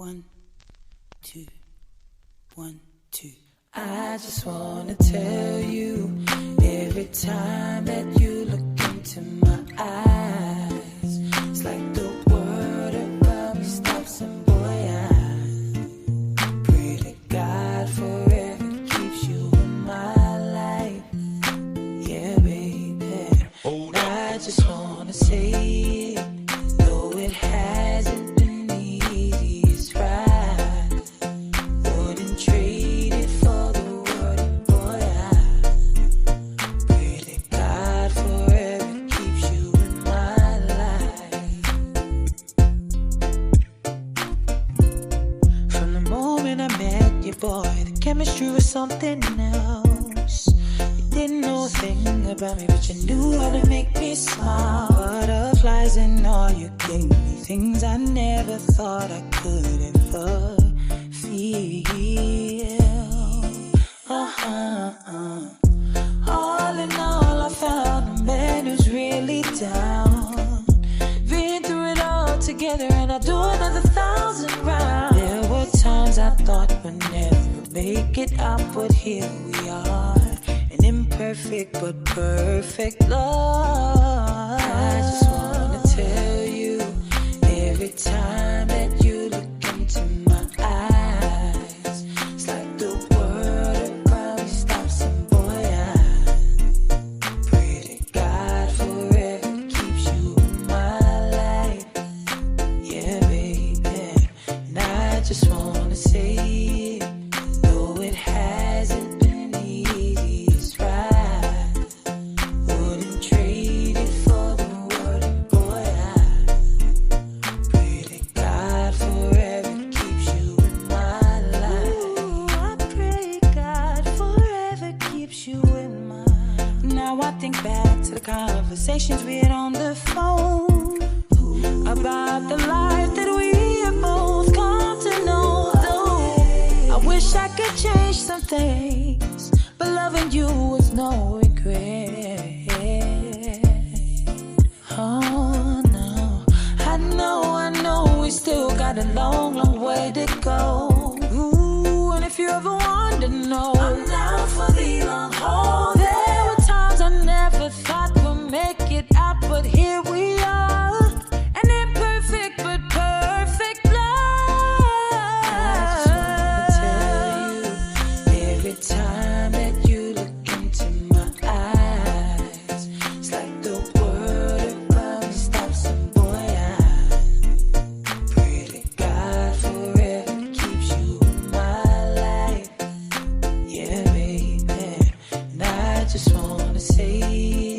1, 2, 1, 2. I just wanna tell you, every time that you look into my eyes, it's like the world around me stops, and boy, I pray to God forever keeps you in my life. Yeah, baby. I just wanna say, though it hasn't been the easiest ride, wouldn't trade it for the world, and boy, I pray that God forever keeps you in my life. From the moment I met you, boy, the chemistry was something else. You didn't know a thing about me, but you knew how to make me smile. Butterflies and all, you gave me things I never thought I could ever feel. All in all, I found a man who's really down. Been through it all together, and I'll do another 1,000 rounds. There were times I thought we'd never make it out, but here we are. An imperfect but perfect love. I just wanna tell you, every time that you look into my eyes, it's like the world around me stops, and boy, I pray to God forever keeps you in my life. Yeah, baby. And I just wanna say, though it hasn't been the easiest ride, wouldn't trade it for the world, and boy, I pray that God forever keeps you in my life. Ooh, I pray God forever keeps you in my life. Now I think back to the conversations we had on the phone, about the life that we have both come to know. Though I wish I could change some things, but loving you was no regret. Oh no, I know we still got a long, long way to go. Ooh, and if you ever want to know, I'm down for the long haul. There were times I never thought we'd make it out, but here we are. An imperfect but perfect love. I just wanna tell you, every time that you look into my eyes, it's like the world around me stops, and boy, I pray that God forever keeps you in my life. Yeah, baby. And I just wanna say,